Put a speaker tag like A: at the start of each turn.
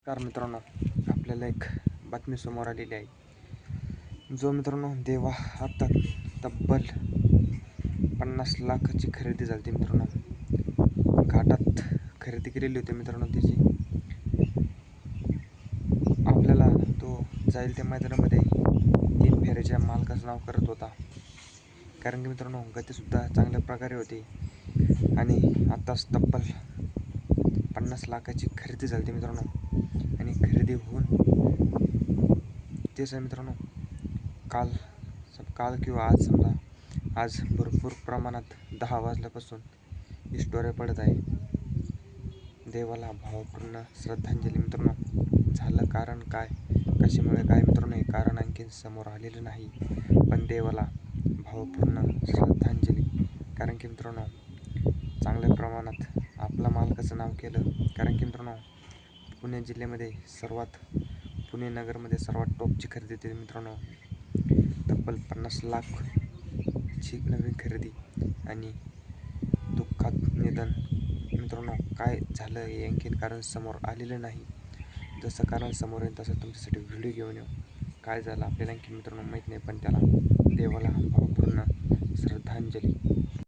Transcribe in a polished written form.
A: Car मित्रांनो, आपल्याला एक बातमी समोर आलेली आहे. जो मित्रांनो देवा आता तब्बल 50 लाखाची खरेदी झाली मित्रांनो. घाटात खरेदी केलेली होती मित्रांनो त्याची. आपल्याला तो जाईल त्या मैदानामध्ये 3 फेऱ्याच्या मालकाचं नाव करत होता, कारण की मित्रांनो गतीसुद्धा चांगल्या प्रकारे होती. आणि आत्ताच तब्बल 50 लाखाची खरेदी झाली मित्रांनो. आणि खरेदी होऊन तेच आहे मित्रांनो, काल किंवा आज समजा, आज भरपूर प्रमाणात 10 वाजल्यापासून स्टोऱ्या पडत आहे. देवाला भावपूर्ण श्रद्धांजली मित्रांनो. झालं कारण काय, कशामुळे काय मित्रांनो, हे कारण आणखीन समोर आलेलं नाही. पण देवाला भावपूर्ण श्रद्धांजली, कारण की मित्रांनो चांगल्या प्रमाणात आपल्या मालकाचं नाव केलं. कारण की मित्रांनो पुणे जिल्ह्यामध्ये पुणे नगरमध्ये सर्वात टॉपची खरेदी होती मित्रांनो. तब्बल 50 लाखची नवीन खरेदी आणि दुःखात निधन मित्रांनो. काय झालं हे आणखीन कारण समोर आलेलं नाही. जसं कारण समोर येईल तसं तुमच्यासाठी व्हिडिओ घेऊन येऊ. काय झालं आपल्याला आणखी मित्रांनो माहीत नाही, पण त्याला देवाला भावपूर्ण श्रद्धांजली.